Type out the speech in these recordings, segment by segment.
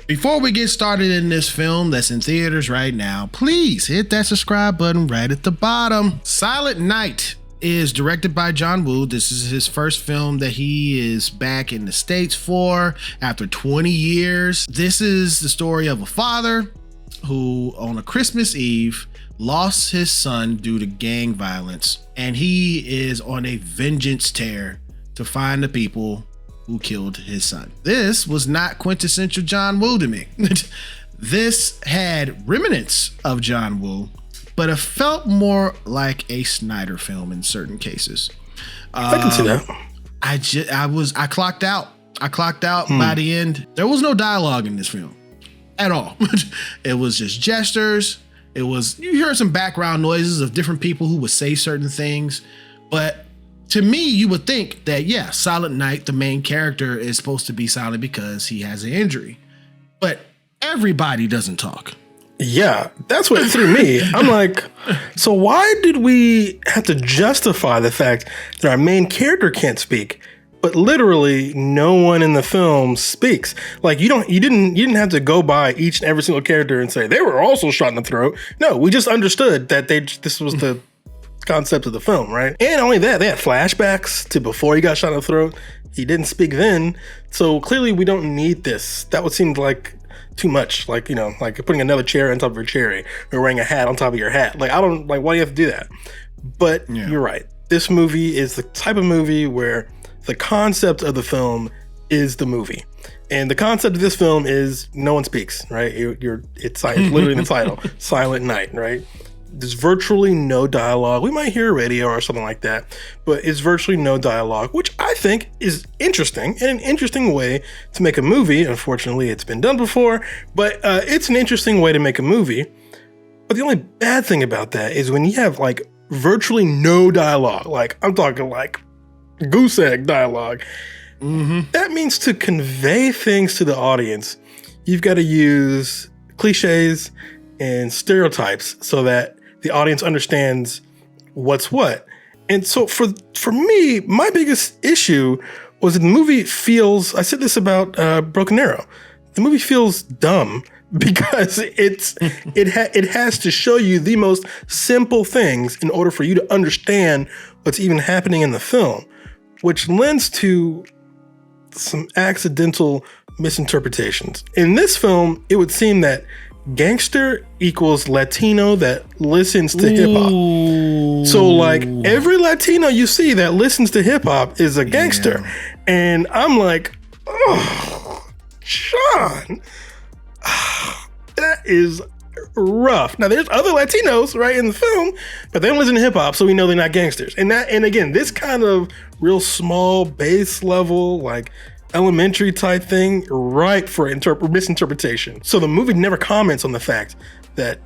Before we get started in this film that's in theaters right now, please hit that subscribe button right at the bottom. Silent Night is directed by John Woo. This is his first film that he is back in the States for after 20 years. This is the story of a father who on a Christmas Eve lost his son due to gang violence, and he is on a vengeance tear to find the people who killed his son. This was not quintessential John Woo to me. This had remnants of John Woo, but it felt more like a Snyder film in certain cases. I can see that. I clocked out. By the end. There was no dialogue in this film at all. It was just gestures. You hear some background noises of different people who would say certain things, but to me, you would think that, yeah, Silent Night, the main character, is supposed to be silent because he has an injury. But everybody doesn't talk. Yeah, that's what threw me. I'm like, so why did we have to justify the fact that our main character can't speak, but literally no one in the film speaks? Like you didn't have to go by each and every single character and say they were also shot in the throat. No, we just understood that this was the concept of the film, right? And only that, they had flashbacks to before he got shot in the throat. He didn't speak then, so clearly we don't need this. That would seem like too much, like, like putting another chair on top of your chair or wearing a hat on top of your hat. Like, I don't, like, why do you have to do that? But You're right. This movie is the type of movie where the concept of the film is the movie. And the concept of this film is no one speaks, right? It's literally in the title, Silent Night, right? There's virtually no dialogue. We might hear a radio or something like that, but it's virtually no dialogue, which I think is interesting and an interesting way to make a movie. Unfortunately, it's been done before, but it's an interesting way to make a movie. But the only bad thing about that is when you have like virtually no dialogue, like I'm talking like goose egg dialogue, that means to convey things to the audience, you've got to use cliches and stereotypes so that the audience understands what's what. And so for me, my biggest issue was that the movie feels, I said this about Broken Arrow, the movie feels dumb because it has to show you the most simple things in order for you to understand what's even happening in the film, which lends to some accidental misinterpretations. In this film, it would seem that gangster equals Latino that listens to hip hop. So like every Latino you see that listens to hip hop is a gangster. Yeah. And I'm like, oh, Sean, that is rough. Now there's other Latinos right in the film, but they don't listen to hip hop, so we know they're not gangsters. And again, this kind of real small base level, like elementary type thing, right, for misinterpretation. So the movie never comments on the fact that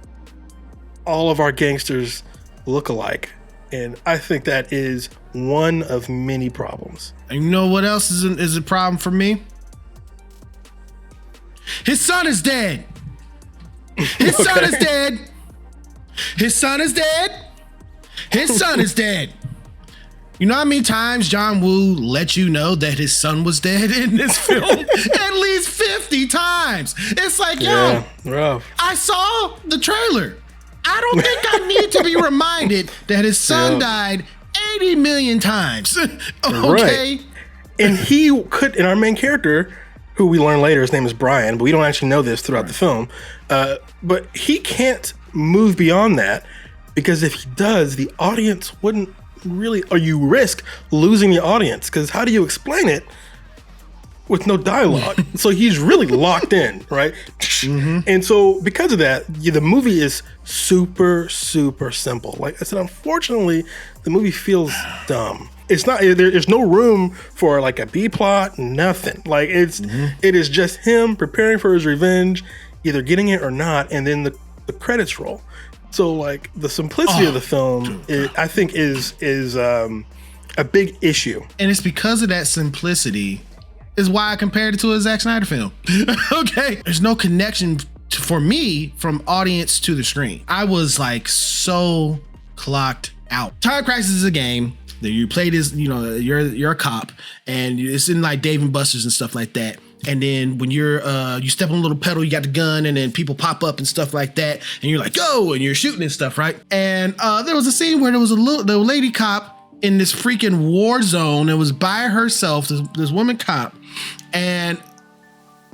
all of our gangsters look alike. And I think that is one of many problems. And you know what else is a problem for me? His son is dead. His son is dead. His son is dead. His son is dead. You know how many times John Woo let you know that his son was dead in this film? At least 50 times. It's like, yo, rough. I saw the trailer. I don't think I need to be reminded that his son died 80 million times. Okay? Right. And our main character, who we learn later, his name is Brian, but we don't actually know this throughout the film, but he can't move beyond that, because if he does, the audience wouldn't really, or you risk losing the audience, because how do you explain it with no dialogue? So he's really locked in, right? And so because of that, the movie is super, super simple. Like I said, unfortunately, the movie feels dumb. It's not, there's no room for like a B plot, nothing. Like it is just him preparing for his revenge, either getting it or not, and then the credits roll. So like the simplicity of the film, I think is a big issue. And it's because of that simplicity is why I compared it to a Zack Snyder film. Okay. There's no connection for me from audience to the screen. I was like so clocked out. Time Crisis is a game that you play this, you're a cop, and it's in like Dave and Buster's and stuff like that. And then when you're you step on a little pedal, you got the gun, and then people pop up and stuff like that, and you're like, go, and you're shooting and stuff, right? And there was a scene where there was the lady cop in this freaking war zone and was by herself, this woman cop, and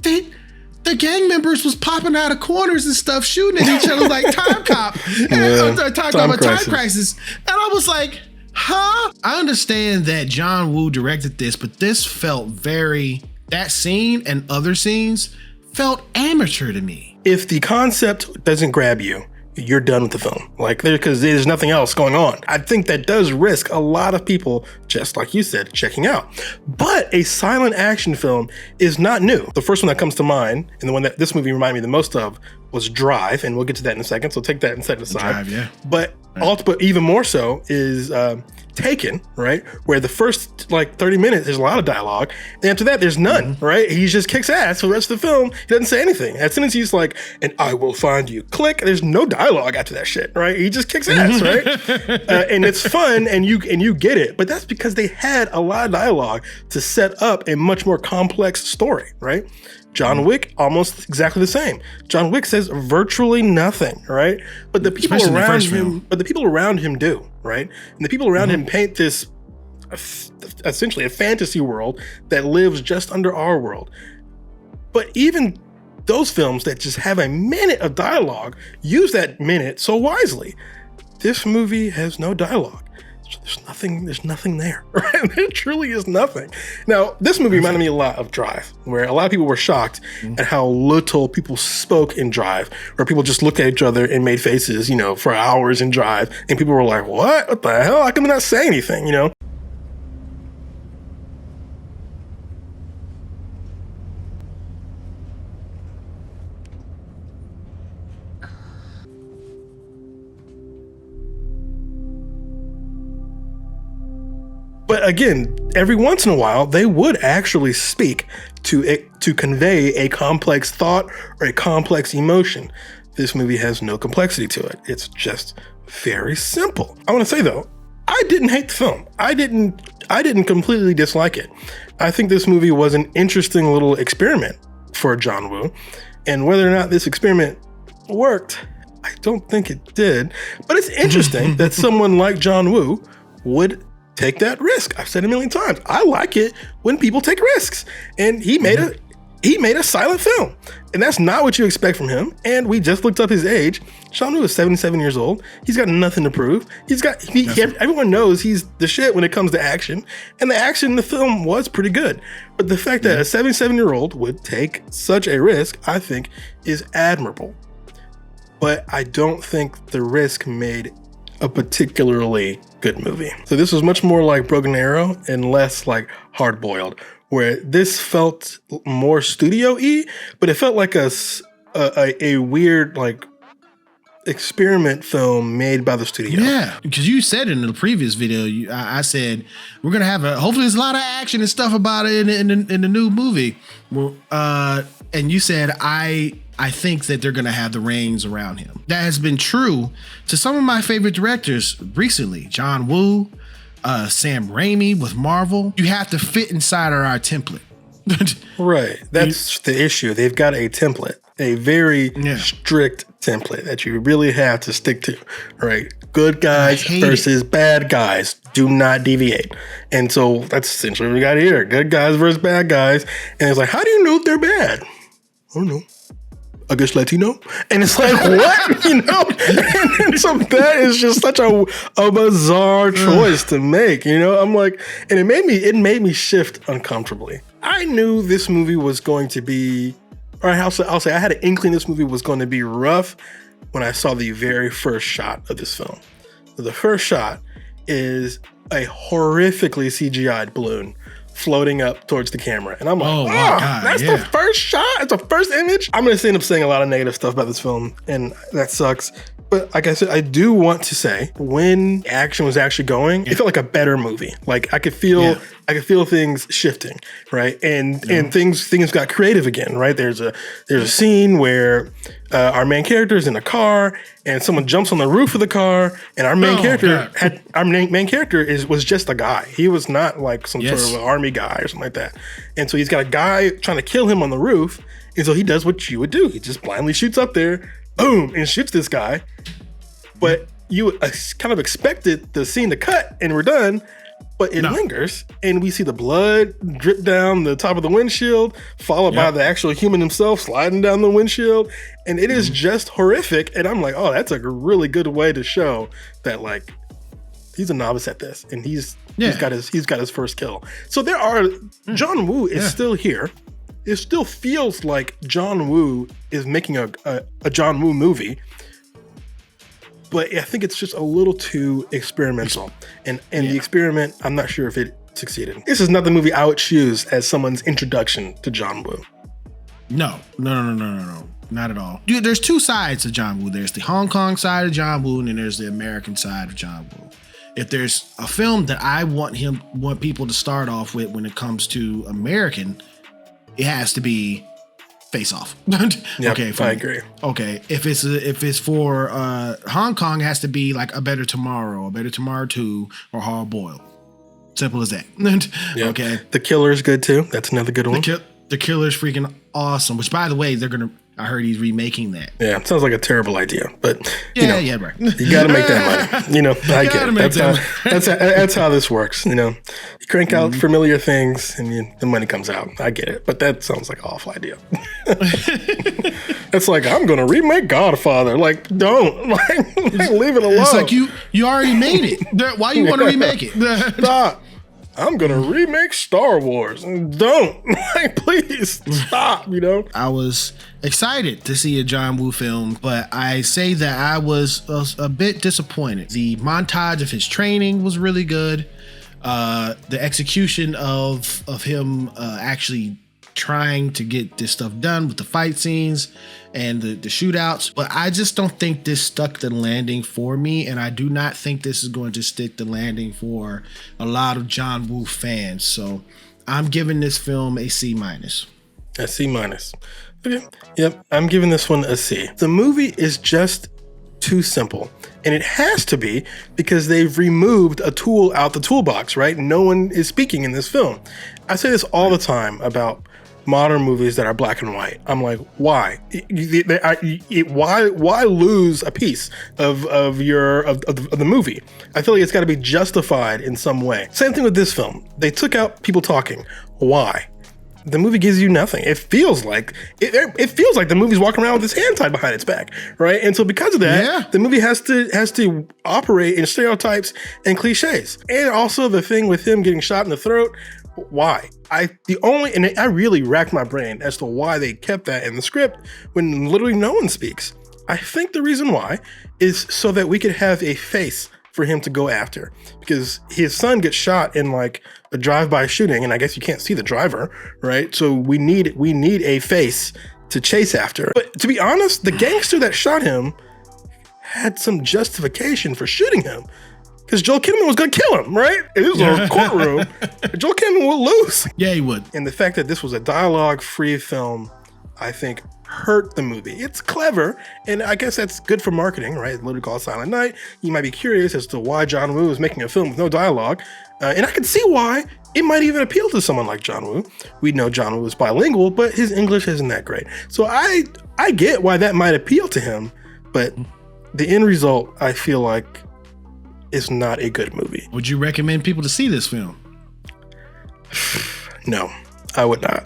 the gang members was popping out of corners and stuff, shooting at each other like Time Cop, Time Crisis. And I was like, huh? I understand that John Woo directed this, but this felt that scene and other scenes felt amateur to me. If the concept doesn't grab you, you're done with the film. Like, because there's nothing else going on. I think that does risk a lot of people, just like you said, checking out. But a silent action film is not new. The first one that comes to mind, and the one that this movie reminded me the most of, was Drive, and we'll get to that in a second, so take that and set it aside. Drive, yeah. But even more so is Taken, right? Where the first 30 minutes, there's a lot of dialogue, and after that, there's none, right? He just kicks ass for the rest of the film. He doesn't say anything. As soon as he's like, and I will find you, click, there's no dialogue after that shit, right? He just kicks ass, right? And it's fun, and you get it. But that's because they had a lot of dialogue to set up a much more complex story, right? John Wick, almost exactly the same. John Wick says virtually nothing, right? But the people around him do, right? And the people around him paint this essentially a fantasy world that lives just under our world. But even those films that just have a minute of dialogue use that minute so wisely. This movie has no dialogue. There's nothing there, right? There truly is nothing. Now, this movie reminded me a lot of Drive, where a lot of people were shocked at how little people spoke in Drive, where people just looked at each other and made faces, for hours in Drive, and people were like, what the hell? How come they not say anything, But again, every once in a while, they would actually speak to convey a complex thought or a complex emotion. This movie has no complexity to it. It's just very simple. I want to say though, I didn't hate the film. I didn't completely dislike it. I think this movie was an interesting little experiment for John Woo. And whether or not this experiment worked, I don't think it did. But it's interesting that someone like John Woo would take that risk. I've said it a million times. I like it when people take risks. And he made a silent film. And that's not what you expect from him. And we just looked up his age. John Woo is 77 years old. He's got nothing to prove. Everyone knows he's the shit when it comes to action. And the action in the film was pretty good. But the fact that a 77-year-old would take such a risk, I think, is admirable. But I don't think the risk made a particularly good movie. So this was much more like Broken Arrow and less like Hard Boiled, where this felt more studio-y, but it felt like a weird experiment film made by the studio. Yeah, because you said in the previous video, I said we're gonna have hopefully there's a lot of action and stuff about it in the new movie. And you said I think that they're gonna have the reins around him. That has been true to some of my favorite directors recently. John Woo, Sam Raimi with Marvel. You have to fit inside of our template. Right. That's the issue. They've got a template, a very strict template that you really have to stick to. Right. Good guys versus bad guys. Do not deviate. And so that's essentially what we got here. Good guys versus bad guys. And it's like, how do you know if they're bad? I don't know. I guess Latino. And it's like, what? And so that is just such a bizarre choice to make. I'm like, and it made me shift uncomfortably. I knew this movie was going to be, or I'll say I had an inkling this movie was going to be rough when I saw the very first shot of this film. The first shot is a horrifically CGI'd balloon floating up towards the camera. And I'm like, that's the first shot? It's the first image? I'm going to end up saying a lot of negative stuff about this film, and that sucks. But like I said, I do want to say when action was actually going, it felt like a better movie. Like I could feel things shifting, right? And things got creative again, right? There's a scene where our main character is in a car, and someone jumps on the roof of the car, and our main character was just a guy. He was not like some sort of an army guy or something like that. And so he's got a guy trying to kill him on the roof, and so he does what you would do. He just blindly shoots up there, boom, and shoots this guy. But you kind of expected the scene to cut, and we're done. But it lingers, and we see the blood drip down the top of the windshield, followed by the actual human himself sliding down the windshield, and it is just horrific. And I'm like, oh, that's a really good way to show that like he's a novice at this, and he's got his first kill. So John Woo is still here. It still feels like John Woo is making a John Woo movie. But I think it's just a little too experimental. And the experiment, I'm not sure if it succeeded. This is not the movie I would choose as someone's introduction to John Woo. No. Not at all. Dude, there's two sides to John Woo. There's the Hong Kong side of John Woo, and then there's the American side of John Woo. If there's a film that I want people to start off with when it comes to American, it has to be Face Off. Okay, I agree. Okay, if it's for Hong Kong, it has to be like A Better Tomorrow, A Better Tomorrow 2, or Hard Boiled. Simple as that. Okay. The Killer's good too. That's another good one. The Killer's freaking awesome. Which, by the way, I heard he's remaking that. Yeah, it sounds like a terrible idea, but right. You got to make that money. I get it. That's how this works. You crank out familiar things, and the money comes out. I get it, but that sounds like an awful idea. It's like, I'm going to remake Godfather. Like, don't leave it alone. It's like you already made it. Why you want to remake it? Stop. I'm going to remake Star Wars. Don't. Please stop, I was excited to see a John Woo film, but I say that I was a bit disappointed. The montage of his training was really good. The execution of him actually trying to get this stuff done with the fight scenes and the shootouts, but I just don't think this stuck the landing for me, and I do not think this is going to stick the landing for a lot of John Woo fans. So I'm giving this film a C-. A C-. Okay. Yep, I'm giving this one a C. The movie is just too simple, and it has to be because they've removed a tool out the toolbox, right? No one is speaking in this film. I say this all the time about modern movies that are black and white. I'm like, why? Why lose a piece of the movie? I feel like it's got to be justified in some way. Same thing with this film. They took out people talking. Why? The movie gives you nothing. It feels like the movie's walking around with his hand tied behind its back, right? And so because of that, the movie has to operate in stereotypes and cliches. And also the thing with him getting shot in the throat. Why? I really racked my brain as to why they kept that in the script when literally no one speaks. I think the reason why is so that we could have a face for him to go after, because his son gets shot in like a drive-by shooting, and I guess you can't see the driver, right? So we need a face to chase after. But to be honest, the gangster that shot him had some justification for shooting him. Because Joel Kinnaman was going to kill him, right? It was a courtroom. Joel Kinnaman would lose. Yeah, he would. And the fact that this was a dialogue-free film, I think, hurt the movie. It's clever, and I guess that's good for marketing, right? It's literally called Silent Night. You might be curious as to why John Woo is making a film with no dialogue. And I can see why it might even appeal to someone like John Woo. We know John Woo is bilingual, but his English isn't that great. So I get why that might appeal to him, but the end result, I feel like, is not a good movie. Would you recommend people to see this film? No, I would not.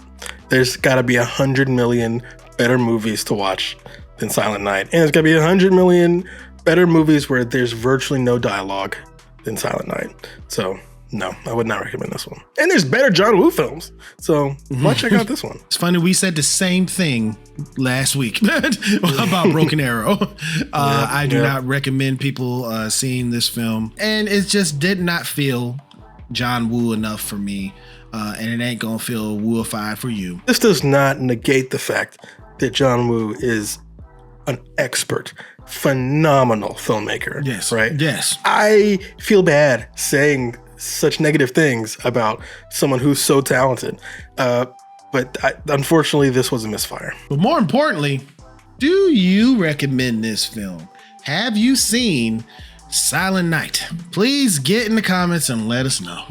There's got to be 100 million better movies to watch than Silent Night. And there's got to be 100 million better movies where there's virtually no dialogue than Silent Night. So no, I would not recommend this one. And there's better John Woo films. So why check out this one? It's funny, we said the same thing last week about Broken Arrow. I do not recommend people seeing this film. And it just did not feel John Woo enough for me. And it ain't gonna feel wooified for you. This does not negate the fact that John Woo is an expert, phenomenal filmmaker. Yes. Right? Yes. I feel bad saying such negative things about someone who's so talented. But unfortunately, this was a misfire. But more importantly, Do you recommend this film? Have you seen Silent Night? Please get in the comments and let us know.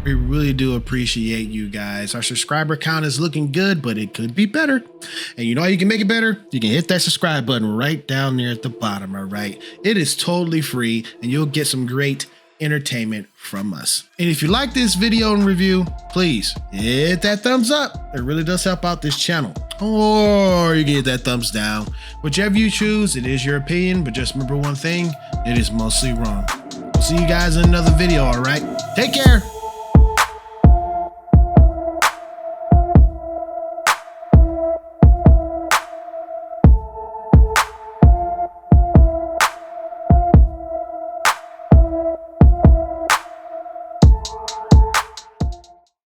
We really do appreciate you guys. Our subscriber count is looking good, but it could be better. And you know how you can make it better? You can hit that subscribe button right down there at the bottom, all right? It is totally free, and you'll get some great entertainment from us. And if you like this video and review, please hit that thumbs up. It really does help out this channel. Or you can hit that thumbs down. Whichever you choose, it is your opinion, but just remember one thing, it is mostly wrong. We'll see you guys in another video, all right? Take care.